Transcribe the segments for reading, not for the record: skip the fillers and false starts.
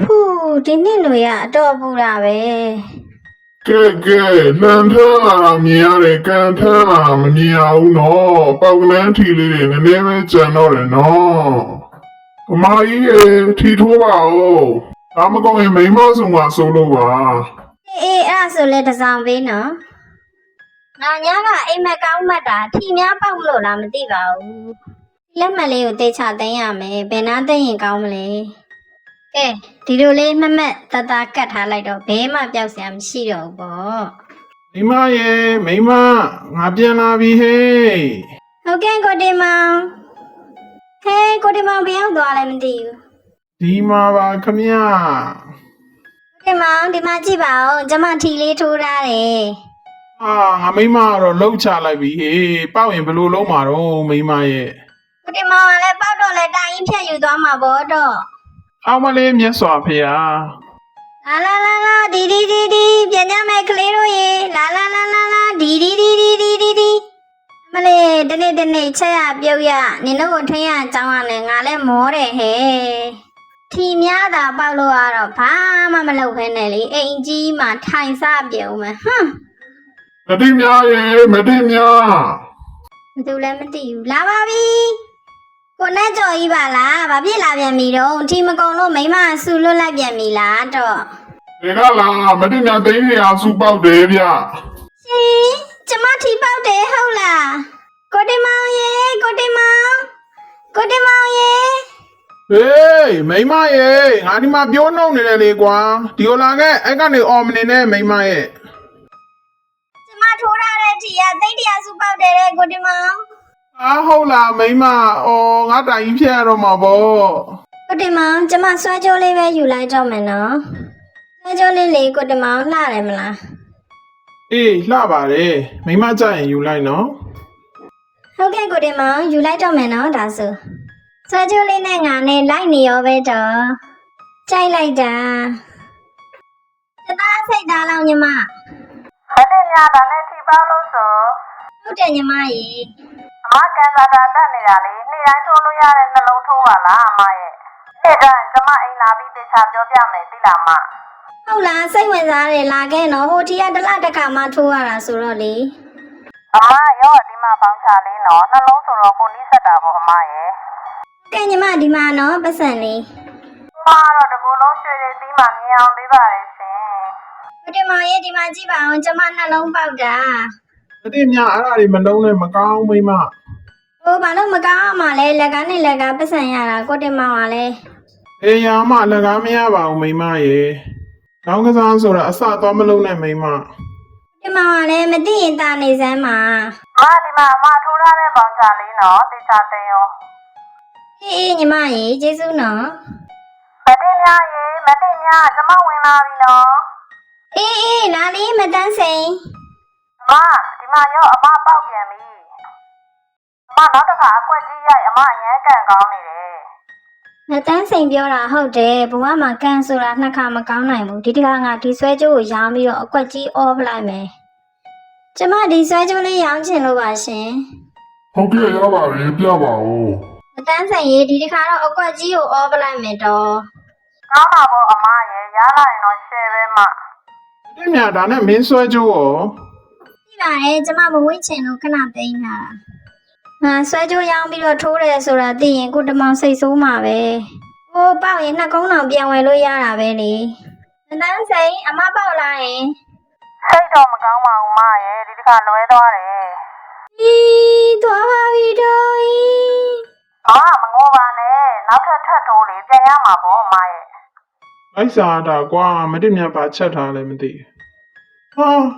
ဖူးဒီနှစ်လိုရအတော့ပူတာပဲကဲကဲလှန်ထမ်းလာတာမြင်ရတယ်ကန်ထမ်းလာတာမမြင်ရဘူးနော်ပေါက်ကလန်းထီလေးတွေနည်းနည်းပဲကြံတော့တယ်နော်အမကြီးရေထီထိုးပါဦးဒါမကောင်းရင်မိမဆုံမှာဆုံးလို့ပါအေးအဲ့ဆိုလဲတစောင်းပေးနော်ငါညာကအိမ်မက်ကောင်းမှတ်တာထီများပေါက်မလို့လားမသိပါဘူးလက်မှတ်လေးကိုတေချသိမ်းရမယ်ဘယ်နာသိမ်းရင်ကောင်းမလဲကဲဒီလိုလေးမှတ်မှတ်တတကတ်ထားလိုက်တော့ဘဲမှပျောက်စရာမရှိတော့ဘူးပေါ့မိမရေမိမငါပြန်လာပြီဟေးဟုတ်ကဲ့ကိုတင်မောင်ဟဲကိုတင်မောင်ဘယ်ရောက်သွားလဲမသိဘူးဒီမှာပါခမရကိုတင်မောင်ဒီမှာကြည့်ပါဦးကျမထီလေးထိုးထားတယ်ငါမိမကတော့လှုပ်ချလိုက်ပြီဟေးပေါက်ရင်ဘယ်လိုလုံးမှာတော့မိမရဲ့ကိုတင်မောင်ကလည်းပေါက်တော့လဲတိုင်ရင်ဖြတ်ယူသွားမှာပေါ့တော့အောက်မလေးမြတ်စွာဖေဟာလာဒီပြန်ကြမယ်ကလေးတို့ရေလာဒီမလေးတနေ့ချက်ရပြုတ်ရနင်တို့ကိုထွင်းရအကြောင်းရနဲ့ငါလည်းမောတယ်ဟဲ့ထီများတာပေါက်လို့ရတော့ဘာမှမလုပ်ခဲနဲ့လေအိမ်ကြီးမှထိုင်စားပြုံးမယ်မတိများရေမတိများဘသူလည်းမသိဘူးလာပါပြီကိုနဲ့ကြော်ကြီးပါလားဘာဖြစ်လာပြန်ပြီတော့ထီမကုံလို့မိမဆူလွတ်လိုက်ပြန်ပြီလားတော့ဒီကလာမတိများသိန်းရာစုပေါက်တယ်ဗျရှင်ကျမထီပေါက်တယ်ဟုတ်လားကိုတင်မောင်ရေကိုတင်မောင်ရေဟေးမိမရေငါဒီမှာပြောနှုတ်နေတယ်လေကွာဒီလိုလာခဲ့အဲ့ကနေအော်မနေနဲ့မိမရဲ့ကျမထိုးထားတဲ့ထီကသိန်း100စုပေါက်တယ်တဲ့ကိုတင်မောင်ဟုတ်လားမိမငါတိုင်ဖြတ်ရတော့မှာပေါ့ကိုတင်မောင်ကျမဆွဲကြိုးလေးပဲယူလိုက်တော့မယ်နော်ဆွဲကြိုးလေးလေကိုတင်မောင်လှတယ်မလားအေးလှပါတယ်မိမကြရင်ယူလိုက်နော်ဟုတ်ကဲ့ကိုတင်မောင်ယူလိုက်တော့မယ်နော်ဒါဆိုဆွဲကြိုးလေးနဲ့ငါနဲ့လိုက်နေရောပဲတော့ကြိုက်လိုက်တာတသားစိတ်သားလောင်ညီမမတင်များတာနဲ့ထိပေါလို့ဆိုဟုတ်တယ်ညီမရေအမကန်စာတာတက်နေတာလေနေ့တိုင်းထိုးလို့ရတဲ့နှလုံးထိုးပါလားအမရဲ့နေ့တိုင်းကျမအိမ်လာပြီးတေချာပြောပြမယ်သိလားမဟုတ်လားစိတ်ဝင်စားတယ်လာခဲ့နော်ဟိုတီကတလတခါမှထိုးရတာဆိုတော့လေအမရောဒီမှာပေါင်းချလေးနော်နှလုံးဆိုတော့ကိုနီးဆက်တာပေါ့အမရဲ့ကဲညီမဒီမှာနော်ပတ်စံလေးအမတော့တကူလုံးရွှေတွေသီးမှမြင်အောင်သေးပါရဲ့ရှင်ကိုတင်မောင်ရဲ့ဒီမှာကြည့်ပါအောင်ကျမနှလုံးပေါက်တာမတင်များအဲ့ဒါတွေမလုံးနဲ့မကောင်းမိမဟိုဘာလို့မကောင်းအောင်မလဲလက်ကားနဲ့လက်ကားပတ်စံရတာကိုတင်မောင်ကလည်းအေးရမလက်ကားမရပါဘူးမိမရေကောင်းကစားဆိုတာအစသွားမလုံးနဲ့မိမတင်မောင်ကလည်းမသိရင်တာနေစမ်းပါဒီမှာအမထိုးထားတဲ့ပေါင်းချလေးနော်တေချာတင်ရောအေးညီမရေကျေးဇူးနော်မတင်များရေမတင်များကျမဝင်လာပြီနော်အေးလာလေးမတန်းစိန်ဒီမှာရောအမပေါက်ပြန်ပြီအမနောက်တစ်ခါအကွက်ကြီးရိုက်အမအရန်ကန်ကောင်းနေတယ်မတန်းစိန်ပြောတာဟုတ်တယ်ဘဝမှာကန်ဆိုတာနှစ်ခါမကောင်းနိုင်ဘူးဒီတစ်ခါငါဒီဆွဲကြိုးကိုရောင်းပြီးတော့အကွက်ကြီးအော်ပလိုက်မယ်ကျမဒီဆွဲကြိုးလေးရောင်းချင်လို့ပါရှင်ဟုတ်ကဲ့ရပါပြီပြပါဦးမတန်းဆိုင်ရေဒီတစ်ခါတော့အကွက်ကြီးကိုအော်ပလိုက်မယ်တော့ကောင်းပါပေါ့အမရေရလာရင်တော့ရှယ်ပဲမတင်များဒါနဲ့မင်းဆွဲကြိုးရောကြည့်ပါရဲ့ကျမမဝိတ်ချင်လို့ခဏသိမ်းတာငါဆွဲကြိုးရောင်းပြီးတော့ထိုးတယ်ဆိုတာသိရင်ကိုတမောင်စိတ်ဆိုးမှာပဲဟိုပေါက်ရင်နှစ်ကုန်းတော်ပြန်ဝယ်လို့ရတာပဲလေမတန်းဆိုင်အမပေါက်လာရင်စိတ်တော့မကောင်းပါဘူးမရေဒီတစ်ခါလွဲသွားတယ်သွားပါပြီတော့မငိုပါနဲ့နောက်ထပ်ထိုးလေပြန်ရမှာပေါ့အမရဲ့လိုက်စားတာကွာမတင်များပါချက်ထားလည်းမသိ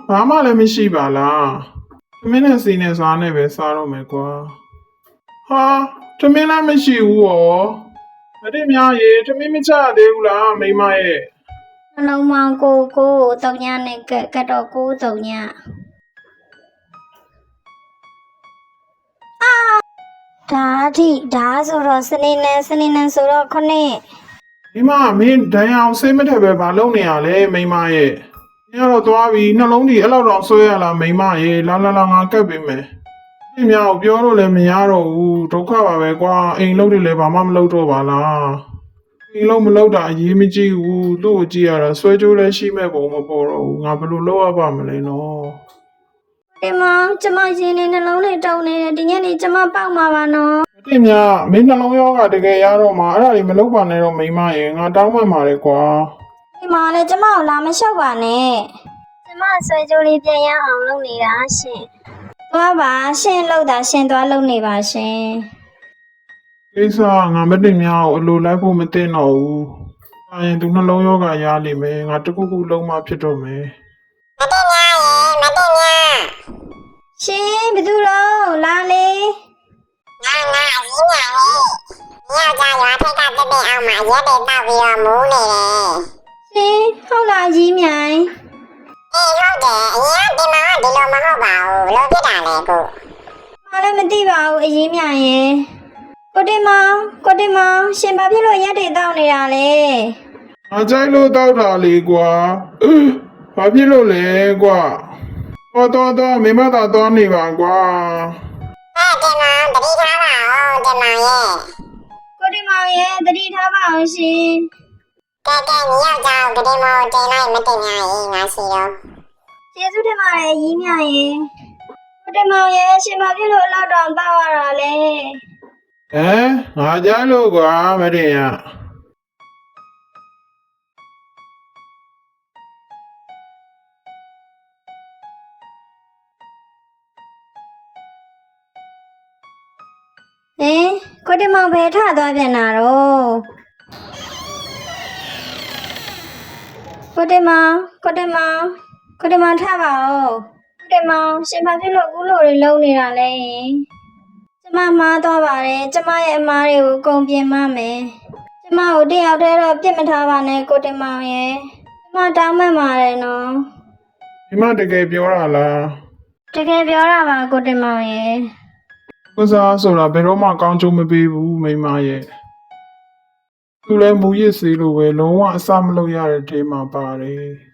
ဘာမှလည်းမရှိပါလားသမင်းနဲ့စီနဲ့စားနဲ့ပဲစားတော့မယ်ကွာသမင်းလည်းမရှိဘူးရောမတင်များရေသမင်းမချသေးဘူးလားမိမရဲ့နှလုံးမောင်ကိုတုံညနဲ့ကတ်တော့ကိုတုံညဒါဆိုတော့စနေနဲ့ဆိုတော့ခုနှစ်ဒီမှာမင်းဒဏ်ရာအောင်စိတ်မထက်ပဲဘာလုပ်နေရလဲမိမရဲ့ညတော့သွားပြီနှလုံးကြီးအဲ့လောက်တော့ဆွဲရလားမိမရဲ့လာငါကပ်ပေးမယ်ဒီမြောက်ပြောလို့လည်းမရတော့ဘူးဒုက္ခပါပဲကွာအိမ်လုပ်တယ်လည်းဘာမှမလုပ်တော့ပါလား အိမ်လုံးမလောက်တာအရေးမကြီးဘူးသူ့ကိုကြည့်ရတာဆွဲကြိုးလည်းရှိမဲ့ပုံမပေါ်တော့ဘူးငါဘယ်လိုလုပ်ရပါမလဲနော် ဒီမောင်ကျမရင်နေနှလုံးလေးတုံနေတယ်ဒီညနေကျမပေါက်မှာပါနော် မတင်မြမင်းနှလုံးရောဂါတကယ်ရတော့မှအဲ့ဒါတွေမလုပ်ပါနဲ့တော့မိမရေငါတောင်းပန်ပါတယ်ကွာ ဒီမောင်လည်းကျမကိုလာမလျှောက်ပါနဲ့ကျမဆွဲကြိုးလေးပြန်ရအောင်လုပ်နေတာရှင်သွားပါရှင်လှုပ်တာရှင်သွားလှုပ်နေပါရှင် ကိစ္စကငါမတင်မြကိုအလိုလိုက်ဖို့မသိတော့ဘူး။အဲရင်သူနှလုံးရောဂါရလိမ့်မယ်ငါတခုခုလုံးမဖြစ်တော့မယ် ရှင်ဘယ်သူတော့လာလေ ငါအရင်းညာလေးညောက်ကြရွာထိတ်ကတပည့်အောင်မှာရက်တွေတောက်ပြီးတော့မူးနေတယ် ရှင်ဟုတ်လားကြီးမြိုင် အေးဟုတ်တယ်အရင်ကဒီမှာဒီလိုမဟုတ်ပါဘူးလို့ဖြစ်တာလေကို မလည်းမသိပါဘူးအရင်မြိုင်ရဲ့ကိုတင်မောင်ရှင်ဘာဖြစ်လို့ရက်တွေတောက်နေတာလဲ ။ငါကြိုက်လို့တောက်တာလေကွာ။ဘာဖြစ်လို့လဲကွာ။တော့မိမသာတော့နေပါကွာ ဒီမှာတတိထားပါဦးဒီမှာရဲ့ ကိုတင်မောင်ရဲ့တတိထားပါအောင်ရှင် ကဲညောက်ကြကတိမောတင်လိုက်မတင်ညာရေးငါစီတော့ ကျေးဇူးတင်ပါတယ်အရင်မြိုင်ရဲ့ကိုတင်မောင်ရဲ့ရှင်ဘာဖြစ်လို့အလောက်တောင်တောက်ရတာလဲ ။ဟမ်ငါကြိုက်လို့ကွာမတင်ရ ဟင်ကိုတင်မောင်ဘယ်ထသွားပြန်တာတော့ကိုတင်မောင်ထပါဦးကိုတင်မောင်ရှင်ဘာဖြစ်လို့အခုလိုတွေလုံးနေတာလဲကျမမားသွားပါတယ်ကျမရဲ့အမားတွေကိုအကုန်ပြင်မမယ်ကျမကိုတယောက်တည်းတော့ပြစ်မထားပါနဲ့ကိုတင်မောင်ရဲ့ကျမတောင်းပန်ပါတယ်နော် ။မိမတကယ်ပြောတာလား တကယ်ပြောတာပါကိုတင်မောင်ရဲ့ ။ကုစားဆိုတာဘယ်တော့မှကောင်းကျိုးမပေးဘူးမိမရဲ့။သူလည်းမူရစ်စေးလို့ပဲလုံးဝအစမလုပ်ရတဲ့ဒေးမှာပါတယ်။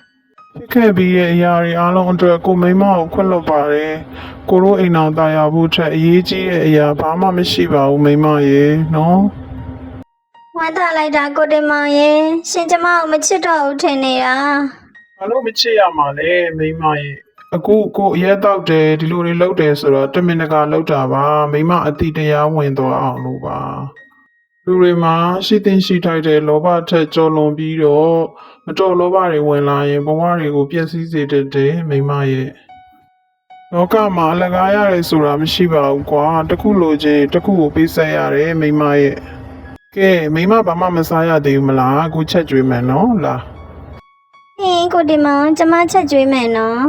ဖြစ်ခဲ့ပြီးရဲ့အရာတွေအားလုံးအတွက်ကိုမိမကိုခွင့်လွှတ်ပါတယ်။ကိုတို့အိမ်အောင်တာယာဖို့ထက်အရေးကြီးတဲ့အရာဘာမှမရှိပါဘူးမိမရေနော် ဝမ်းသာလိုက်တာကိုတင်မောင်ရဲ့ရှင်ကျမကိုမချစ်တော့ဘူးထင်နေတာ ။ဘာလို့မချစ်ရမှာလဲမိမရေအခုကိုအရက်တောက်တယ်ဒီလိုတွေလုပ်တယ်ဆိုတော့တမင်တကာလုပ်တာပါမိမအတိတရားဝင်သွားအောင်လို့ပါ။လူတွေမှာရှိသိရှိထိုက်တဲ့လောဘထက်ကျော်လွန်ပြီးတော့မတော်လောဘတွေဝင်လာရင်ဘဝတွေကိုပျက်စီးစေတတ်တယ်မိမရဲ့လောကမှာအလကားရတယ်ဆိုတာမရှိပါဘူးကွာတခုလိုချင်တခုကိုပေးဆက်ရတယ်မိမရဲ့ကဲမိမဘာမှမစားရသေးဘူးမလားအခုချက်ကျွေးမယ်နော်လား ဟင်ကိုတင်မောင်ကျမချက်ကျွေးမယ်နော်